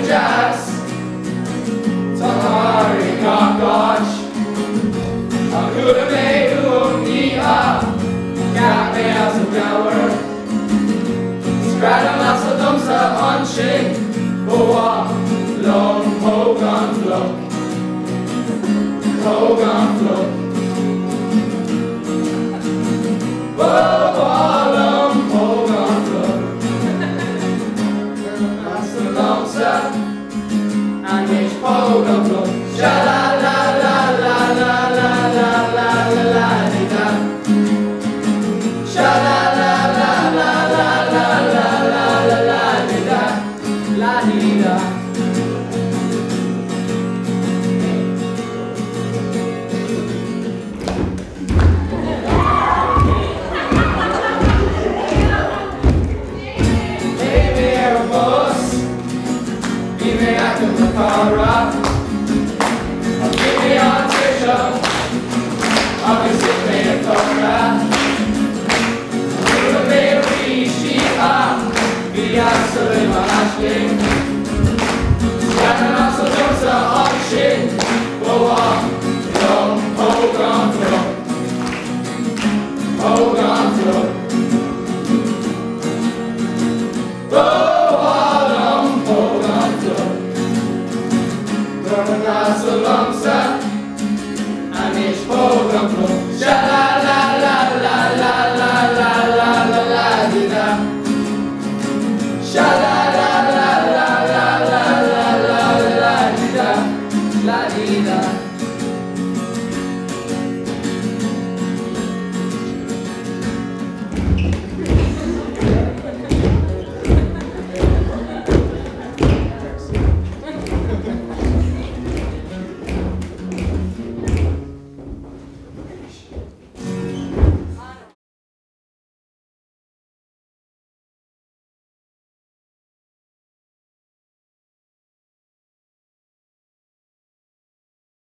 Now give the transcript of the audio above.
the jazz. Tahari Kakash. Akuda Mehu Nia. Kame Asagawa. Strata Masa Domsa Anshin. Boa Long Hogan Flock. Hogan Flock. Boa Long Hogan Flock. Masa Domsa. And each Hogan Flock. Sha la la la la la la la la la la da. Sha la la la la la la la la la la da. La di da. Baby, you're a boss. Give me a Makara. Give me a t-shirt.